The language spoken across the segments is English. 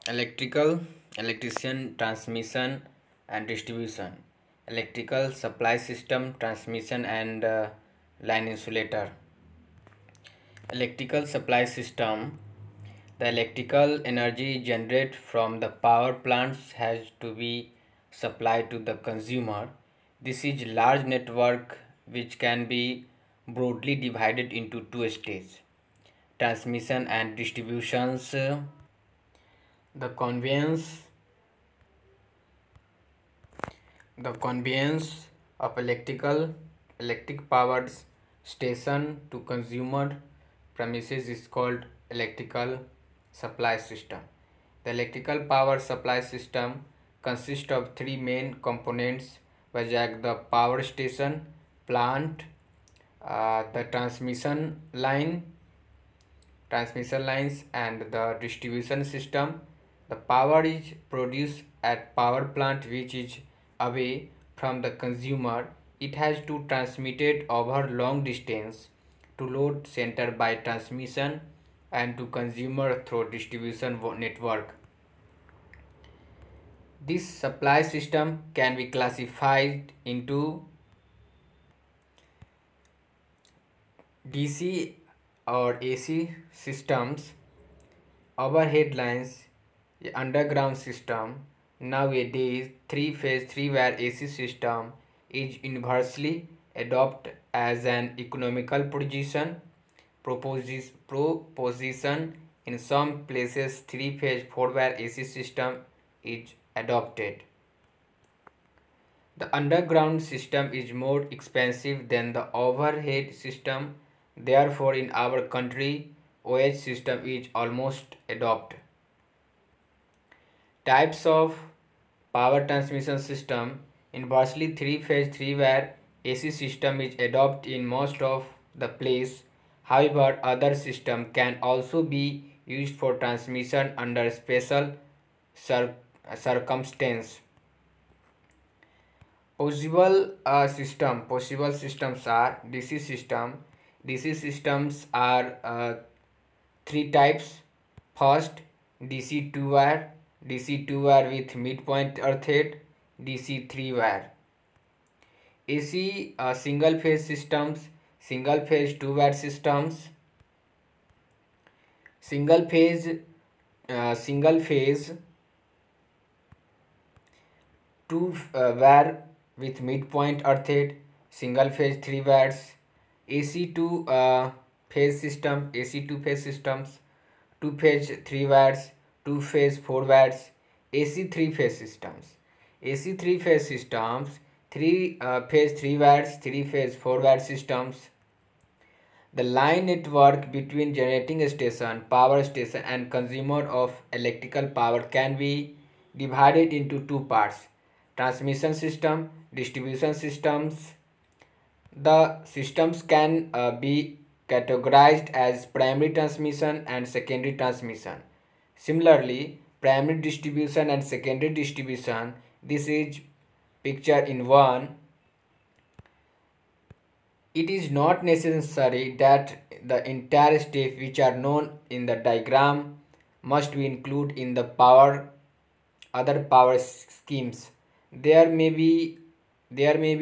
Electrical, electrician, transmission and distribution, electrical supply system, transmission and line insulator. Electrical supply system. The electrical energy generated from the power plants has to be supplied to the consumer. This is large network which can be broadly divided into two stages: transmission and distributions. The conveyance the conveyance of electric powered station to consumer premises is called electrical supply system. The electrical power supply system consists of three main components, which are the power station, plant, the transmission lines and the distribution system. The power is produced at power plant which is away from the consumer. It has to transmit it over long distance to load center by transmission and to consumer through distribution network. This supply system can be classified into DC or AC systems, overhead lines, underground system. Nowadays, three-phase, three-wire AC system is universally adopted as an economical proposition. In some places, three-phase, four-wire AC system is adopted. The underground system is more expensive than the overhead system. Therefore, in our country, OH system is almost adopted. Types of power transmission system. Inversely three-phase, three-wire AC system is adopted in most of the place. However, other system can also be used for transmission under special circumstances. Possible systems are DC system. DC systems are three types. First, DC 2-wire, DC 2-wire with midpoint earthed, DC 3-wire. AC single phase systems, single phase 2-wire systems. Single phase 2-wire with midpoint earthed, single phase 3 wires. AC 2 phase system, AC 2 phase systems, 2 phase 3 wires, 2 phase 4 wires. AC 3 phase systems, AC 3 phase systems, 3 phase 3 wires, 3 phase 4 wire systems. The line network between generating station, power station and consumer of electrical power can be divided into two parts: transmission system, distribution systems. The systems can be categorized as primary transmission and secondary transmission. Similarly, primary distribution and secondary distribution, this is picture in one. It is not necessary that the entire steps which are known in the diagram must be included in the other power schemes. There may be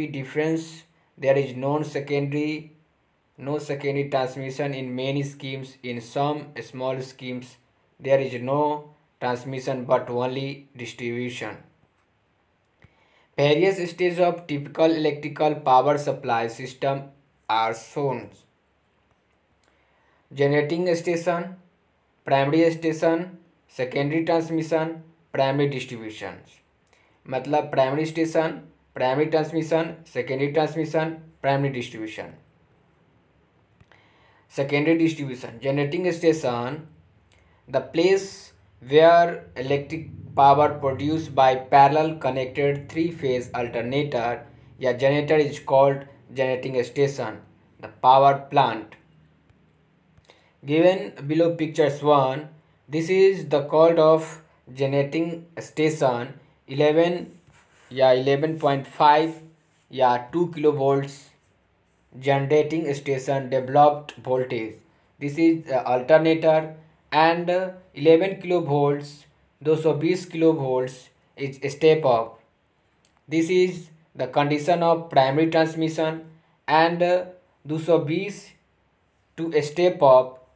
difference. There is no secondary transmission in many schemes. In some small schemes there is no transmission but only distribution. Various stages of typical electrical power supply system are shown: generating station, primary station, secondary transmission, primary distribution. मतलब primary station, primary transmission, secondary transmission, primary distribution. Secondary distribution. Generating station, the place where electric power produced by parallel connected three-phase alternator या generator is called generating station. The power plant. Given below pictures 1, this is the code of generating station. 11.5 या 2 kilovolts generating station developed voltage. This is alternator, and 11 kilovolts 220 kilovolts is step up. This is the condition of primary transmission, and 220 to step up,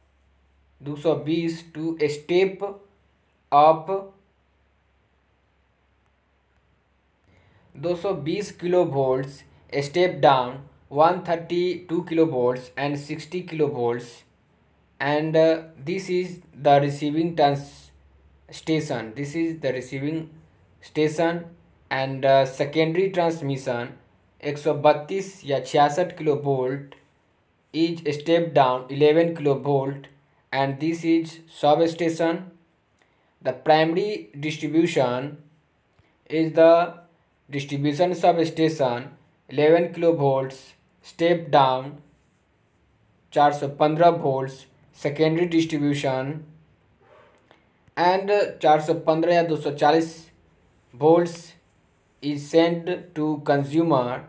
220 to step up 220 kilovolts, step down 132 kilovolts and 60 kilovolts, and this is the receiving station. This is the receiving station, and secondary transmission 132 या 66 kilovolt is step down 11 kilovolt, and this is substation. The primary distribution is the distribution substation 11 kilovolts, step down 415 volts, secondary distribution and 415 या 240 volts is sent to consumer.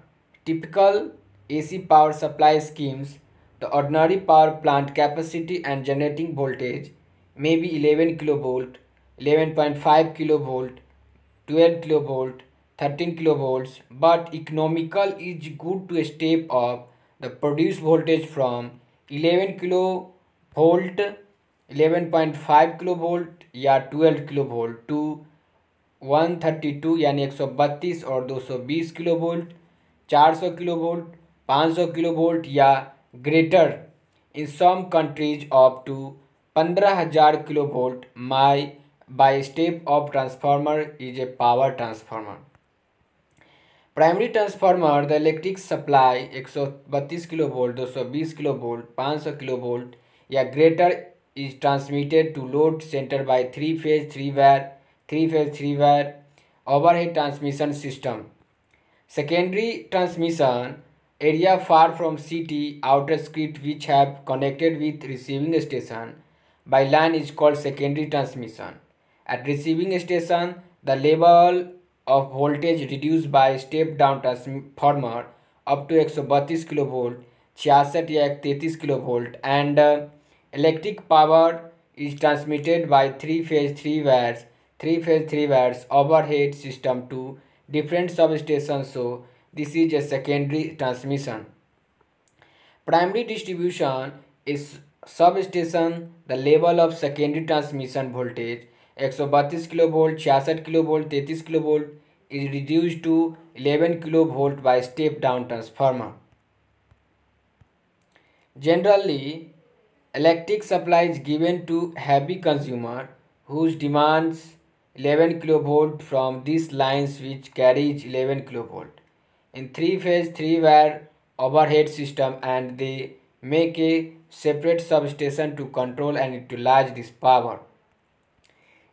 Typical AC power supply schemes, the ordinary power plant capacity and generating voltage may be 11 kilovolt, 11.5 kilovolt, 12 kilovolt, 13 kilovolts, but economical is good to step up the produced voltage from 11 kilovolt, 11.5 kilovolt या 12 kilovolt to 132 यानी 132 और 220 kilovolt, 400 kilovolt, 500 kilovolt या greater in some countries up to 15,000 kilovolt. My by step of transformer is a power transformer. Primary transformer, the electric supply 132 kilovolt, 220 kilovolt, 500 kilovolt या greater is transmitted to load center by three phase three wire overhead transmission system. Secondary transmission area far from city outer street which have connected with receiving station by line is called secondary transmission. At receiving station, the level of voltage reduced by step down transformer up to 132 kilovolt, 66 या 33 kilovolt, and electric power is transmitted by three phase three wires overhead system to different substations. So this is a secondary transmission. Primary distribution is substation. The level of secondary transmission voltage 132 kilovolt, 66 kilovolt, 33 kilovolt is reduced to 11 kilovolt by step down transformer. Generally, electric supply is given to heavy consumer whose demands 11 kilovolt from these lines which carries 11 kilovolt in three phase three wire overhead system, and they make a separate substation to control and utilize this power.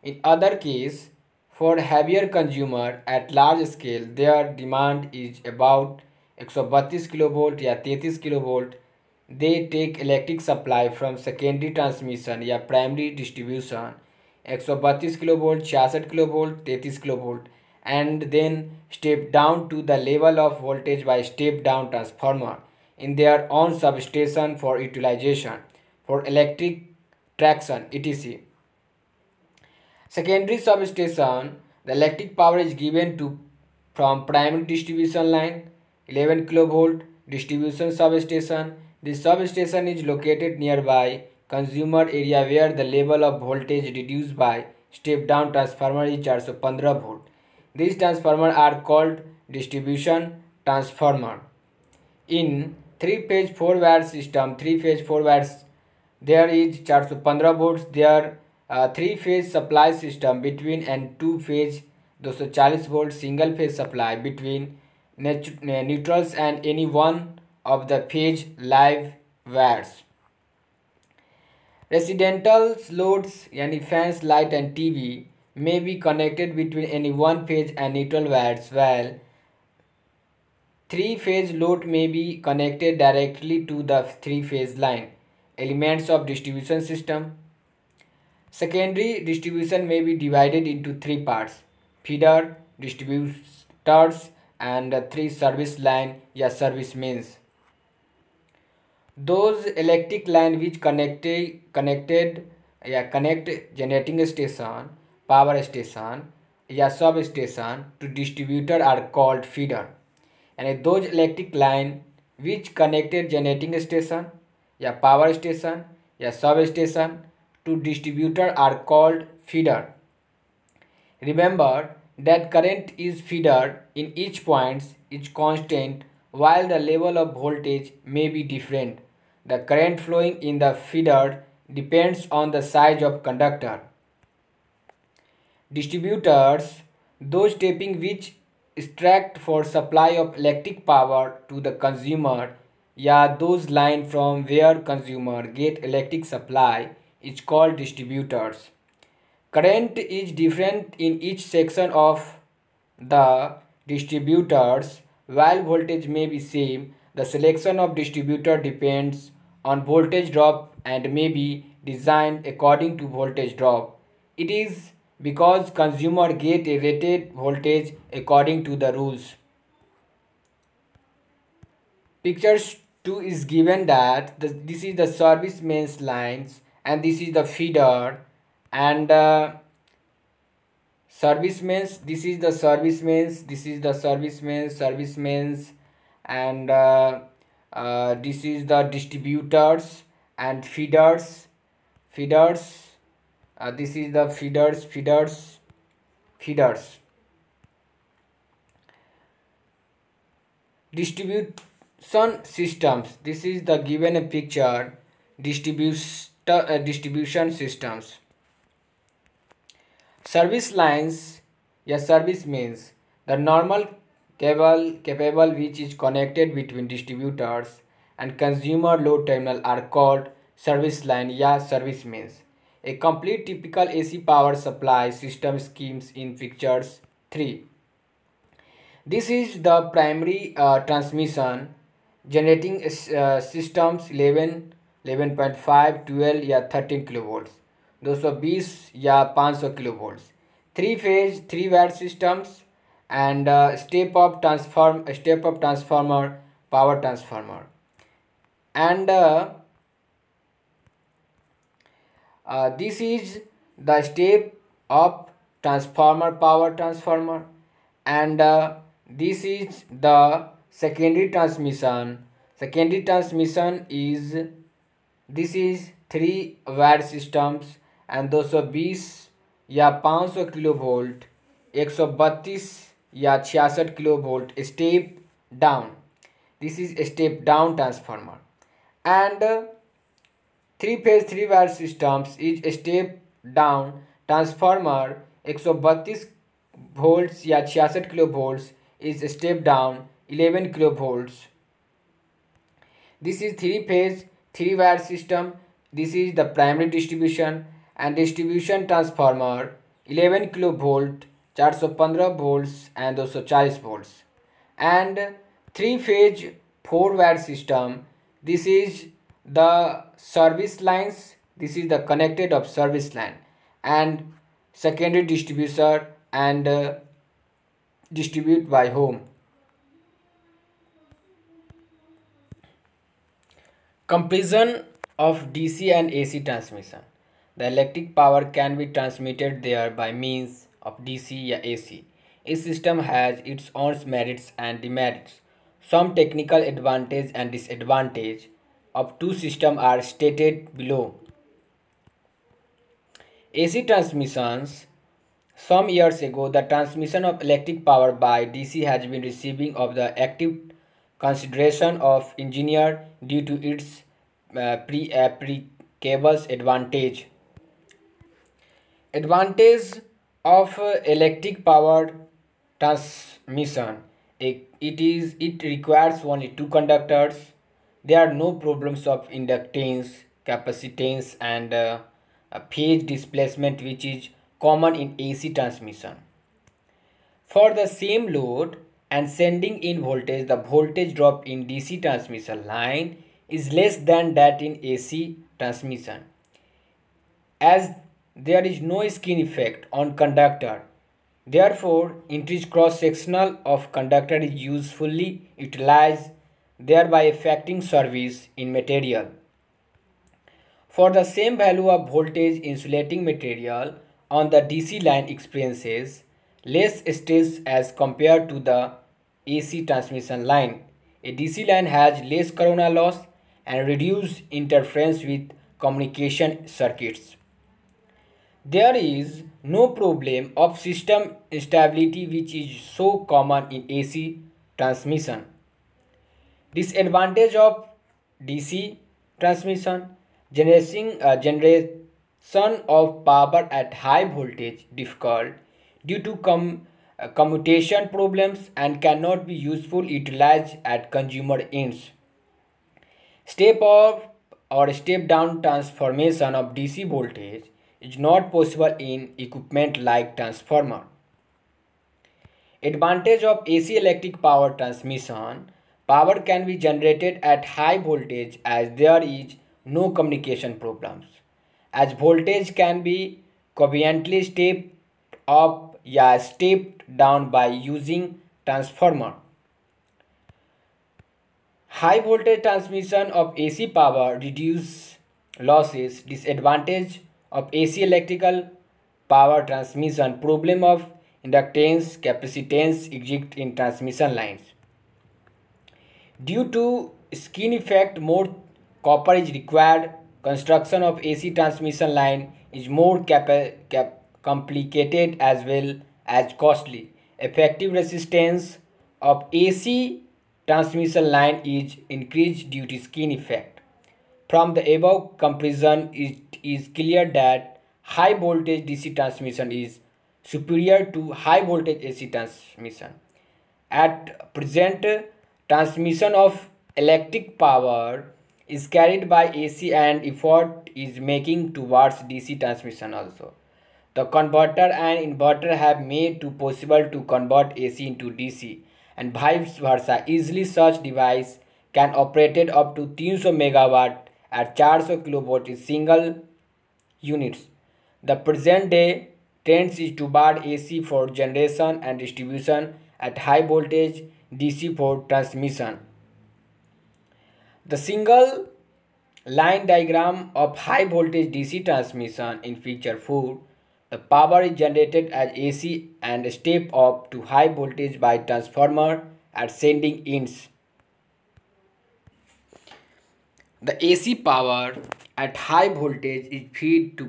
In other case, for heavier consumer at large scale, their demand is about 132 kilovolt या 33 kilovolt. They take electric supply from secondary transmission या primary distribution 132 kilovolt, 66 kilovolt, 33 kilovolt, and then step down to the level of voltage by step down transformer in their own substation for utilization for electric traction etc. Secondary substation, the electric power is given to from primary distribution line 11 kilovolt distribution substation. This substation is located nearby consumer area where the level of voltage reduced by step down transformer is 415 volt. These transformers are called distribution transformer. In three phase four wire system, there is 415 volts. There three phase supply system between and two phase 240 volt single phase supply between neutrals and any one of the phase live wires. Residential loads yani fans, light and TV may be connected between any one phase and neutral wires, while three phase load may be connected directly to the three phase line. Elements of distribution system. Secondary distribution may be divided into three parts: feeder, distributors, and three service line या service mains. Those electric line which connect generating station power station या sub station to distributor are called feeder. And those electric line which connected generating station या power station या सब station to distributor are called feeder. Remember that current is feeder in each point is constant while the level of voltage may be different. The current flowing in the feeder depends on the size of conductor. Distributors, those tapping which extract for supply of electric power to the consumer, yeah, those line from where consumer get electric supply is called distributors. Current is different in each section of the distributors. While voltage may be same, the selection of distributor depends on voltage drop and may be designed according to voltage drop. It is because consumer get a rated voltage according to the rules. Pictures 2 is given that this is the service mains lines and this is the feeder, and service mains, this is the service mains, this is the service mains, and this is the distributors and feeders, this is the feeders. Distribution systems, this is the given a picture. Distribution systems. Service lines या service means the normal cable capable which is connected between distributors and consumer load terminal are called service line या service means. A complete typical AC power supply system schemes in pictures 3. This is the primary transmission generating systems 11, 11.5, 12 या 13 kilovolts, 220 या 500 kilovolts, 3 phase 3 watt systems, and step up transformer, power transformer, and this is the step up transformer, power transformer, and this is the secondary transmission. Secondary transmission is, this is 3 watt systems and 220 या 500 kilovolt, 132 या 66 kilovolt step down. This is a step down transformer, and 3 phase 3 watt systems is a step down transformer. 132 volts या 66 kilovolts is step down 11 kilovolts. This is 3 phase 3 watt system. This is the primary distribution and distribution transformer 11 kilovolt, 415 volts and 240 volts, and 3 phase 4 watt system. This is the service lines. This is the connected of service line and secondary distributor and distribute by home. Comparison of DC and AC transmission. The electric power can be transmitted there by means of DC or AC. Each system has its own merits and demerits. Some technical advantage and disadvantage of two systems are stated below. AC transmissions. Some years ago, the transmission of electric power by DC has been receiving of the active consideration of engineer due to its pre-cables advantage. Advantage of electric power transmission. It requires only two conductors. There are no problems of inductance, capacitance, and phase displacement, which is common in AC transmission. For the same load and sending in voltage, the voltage drop in DC transmission line is less than that in AC transmission, as there is no skin effect on conductor. Therefore, increased cross-sectional of conductor is usefully utilized, thereby affecting service in material. For the same value of voltage, insulating material on the DC line experiences less stress as compared to the AC transmission line. A DC line has less corona loss and reduced interference with communication circuits. There is no problem of system instability which is so common in AC transmission. Disadvantage of DC transmission: generation of power at high voltage difficult due to commutation problems and cannot be usefully utilized at consumer ends. Step up or step down transformation of DC voltage is not possible in equipment like transformer. Advantage of AC electric power transmission: power can be generated at high voltage as there is no communication problems. As voltage can be conveniently stepped up or stepped down by using transformer. High voltage transmission of AC power reduce losses. Disadvantage of AC electrical power transmission: problem of inductance capacitance exist in transmission lines. Due to skin effect, more copper is required. Construction of AC transmission line is more complicated as well as costly. Effective resistance of AC transmission line is increased due to skin effect. From the above comparison, it is clear that high voltage DC transmission is superior to high voltage AC transmission. At present, transmission of electric power is carried by AC and effort is making towards DC transmission also. The converter and inverter have made it possible to convert AC into DC and vice versa. Easily such device can operate up to 300 megawatt at 400 kilovolt in single units. The present day trends is toward AC for generation and distribution at high voltage, DC for transmission. The single line diagram of high voltage DC transmission in figure 4. The power is generated as AC and step up to high voltage by transformer at sending ends. The AC power at high voltage is fed to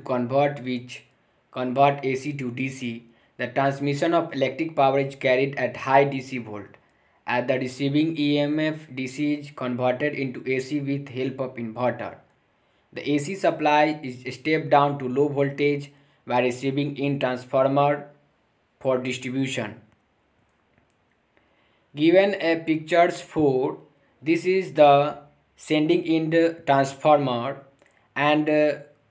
which convert AC to DC. The transmission of electric power is carried at high DC volt. At the receiving EMF, DC is converted into AC with help of inverter. The AC supply is stepped down to low voltage by receiving in transformer for distribution. Given a pictures 4, this is the sending end transformer and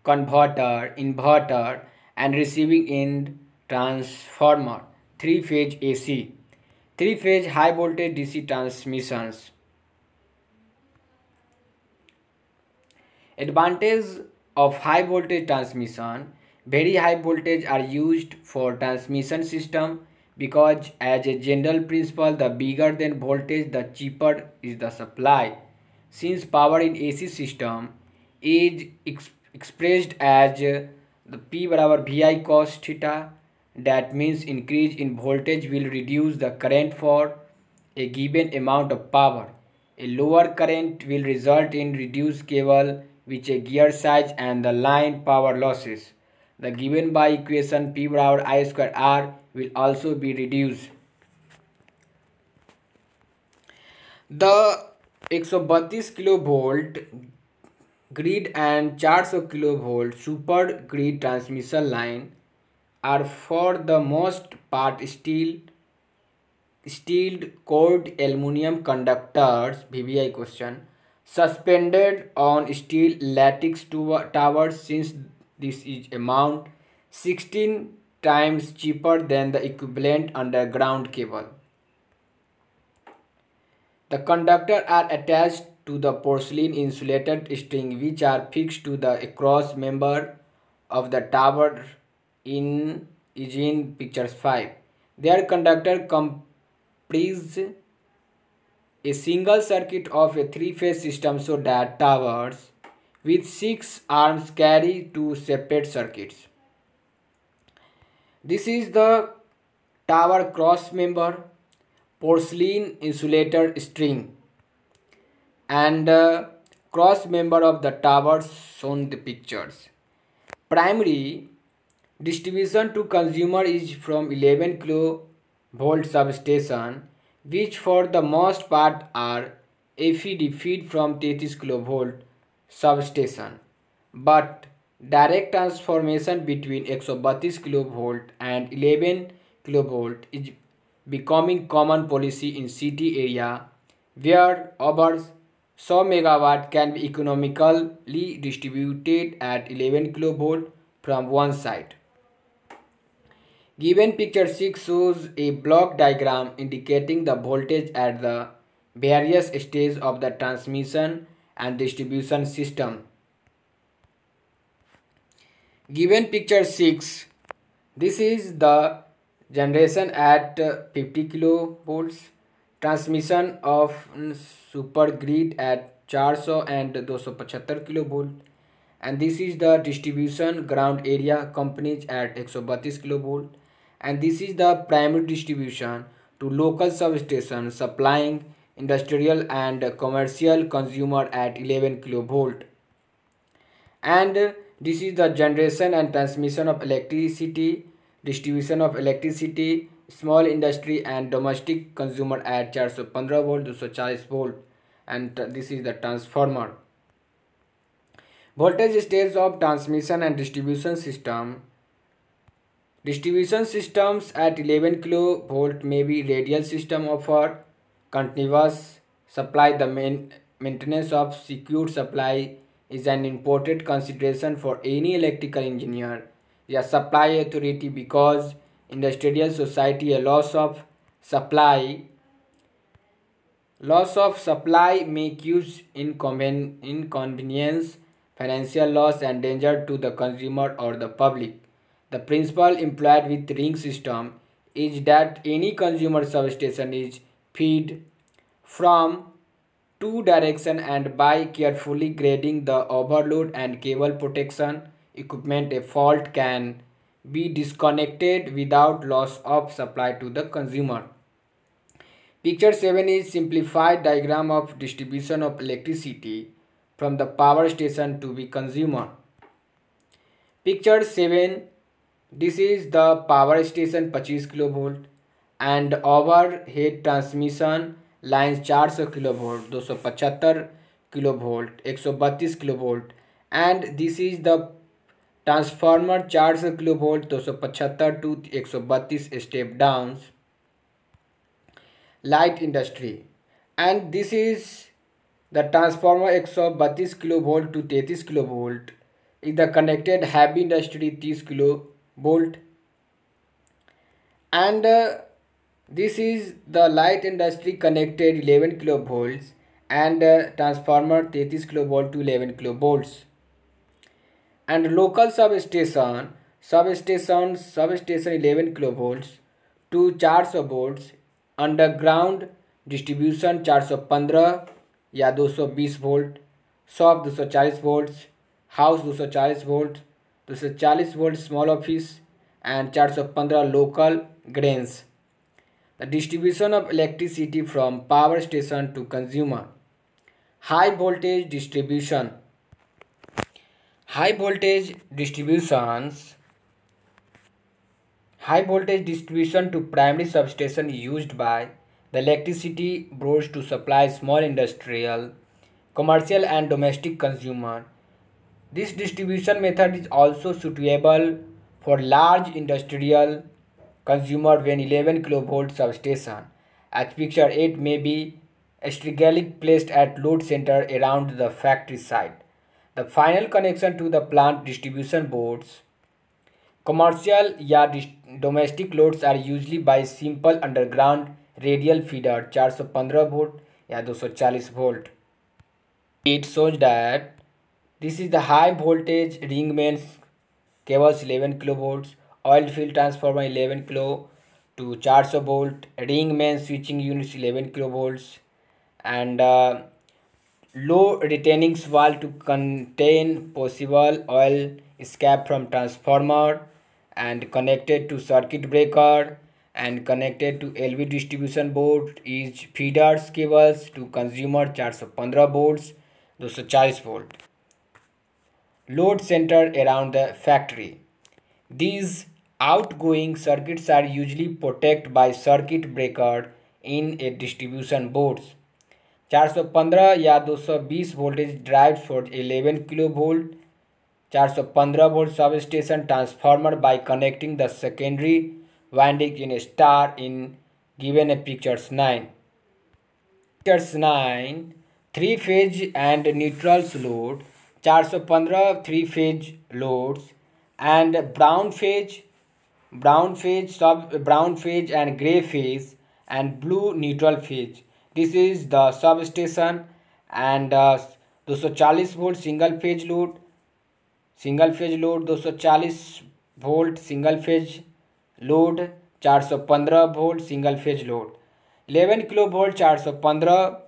converter, inverter and receiving end transformer, 3-phase AC, 3-phase high voltage DC transmissions. Advantage of high voltage transmission: very high voltage are used for transmission system because as a general principle the bigger the voltage the cheaper is the supply. Since power in AC system is expressed as the P barabar VI cos theta, that means increase in voltage will reduce the current for a given amount of power. A lower current will result in reduced cable with a gear size and the line power losses. The given by equation P barabar I square R will also be reduced. The 132 kilovolt grid and 400 kilovolt super grid transmission line are for the most part steeled cored aluminum conductors VVI question suspended on steel lattice towers. Since this is amount 16 times cheaper than the equivalent underground cable. The conductors are attached to the porcelain insulated string which are fixed to the cross member of the tower in picture 5. Their conductor comprise a single circuit of a 3-phase system so that towers with 6 arms carry 2 separate circuits. This is the tower cross member, porcelain insulator string, and cross member of the towers shown the pictures. Primary distribution to consumer is from 11 kV substation, which for the most part are FED feed from 33 kV substation. But direct transformation between 132 kV and 11 kV is becoming common policy in city area where over 100 megawatt can be economically distributed at 11 kV from one site. Given picture 6 shows a block diagram indicating the voltage at the various stages of the transmission and distribution system. Given picture 6, this is the generation at 50 kilovolts, transmission of super grid at 400 and 275 kilovolt, and this is the distribution ground area companies at 132 kilovolt, and this is the primary distribution to local substation supplying industrial and commercial consumer at 11 kilovolt. And this is the generation and transmission of electricity, distribution of electricity, small industry and domestic consumer at 415 volt, 240 volt, and this is the transformer. Voltage states of transmission and distribution system. Distribution systems at 11 kV may be radial system offer continuous supply. The maintenance of secure supply is an important consideration for any electrical engineer या supply authority because industrial society a loss of supply may cause inconvenience, financial loss and danger to the consumer or the public. The principle employed with ring system is that any consumer substation is fed from two direction and by carefully grading the overload and cable protection equipment, a fault can be disconnected without loss of supply to the consumer. Picture 7 is simplified diagram of distribution of electricity from the power station to the consumer. Picture 7, this is the power station 25 kV and overhead transmission lines 400 kV, 275 kV, 132 kV, and this is the transformer 400 kV, 275 to 132 step downs. Light industry, and this is the transformer 132 kV to 33 kV is the connected heavy industry 30 kV, and this is the light industry connected 11 kV and transformer 33 kV to 11 kV, and local substation 11 kV to 400 volts, underground distribution 415 या 220 volt, shop 240 volts, house 240 volt, 240 volt small office and 415 local grains. The distribution of electricity from power station to consumer. High voltage distribution. High voltage distribution to primary substation used by the electricity boards to supply small industrial, commercial and domestic consumer. This distribution method is also suitable for large industrial consumer when 11 kV substation, as picture 8, may be strategically placed at load center around the factory site. The final connection to the plant distribution boards. Commercial या domestic loads are usually by simple underground radial feeder 415 volt या 240 volt. It shows that this is the high voltage ring mains cables 11 kV, oil field transformer 11 kV to 400 volt, ring main switching units 11 kV, and low retaining valve to contain possible oil escape from transformer, and connected to circuit breaker and connected to LV distribution board is feeders cables to consumer 415 volts 240 volt. Load center around the factory. These outgoing circuits are usually protected by circuit breaker in a distribution boards. 415 या 220 voltage drives for 11 kilovolt 415 volt substation transformer by connecting the secondary winding in a star in given a pictures 9. Pictures 9 three phase and neutral load 415 three phase loads and brown phase and gray phase and blue neutral phase. This is the substation and 240 volt single phase load 240 volt single phase load 415 volt single phase load 11 kilovolt 415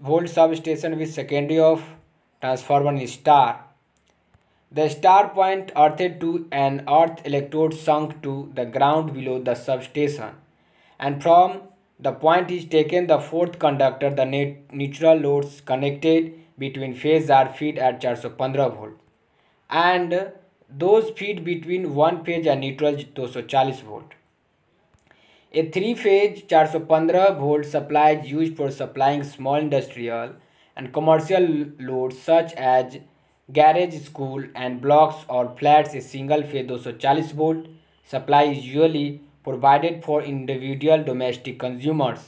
volt substation with secondary of transformer in star. The star point earthed to an earth electrode sunk to the ground below the substation, and from the point is taken the fourth conductor. The neutral loads connected between phase are feed at 415 volt and those feed between one phase and neutral 240 volt. A three-phase 415 volt supply is used for supplying small industrial and commercial loads such as garage, school and blocks or flats. A single phase 240 volt supply is usually provided for individual domestic consumers.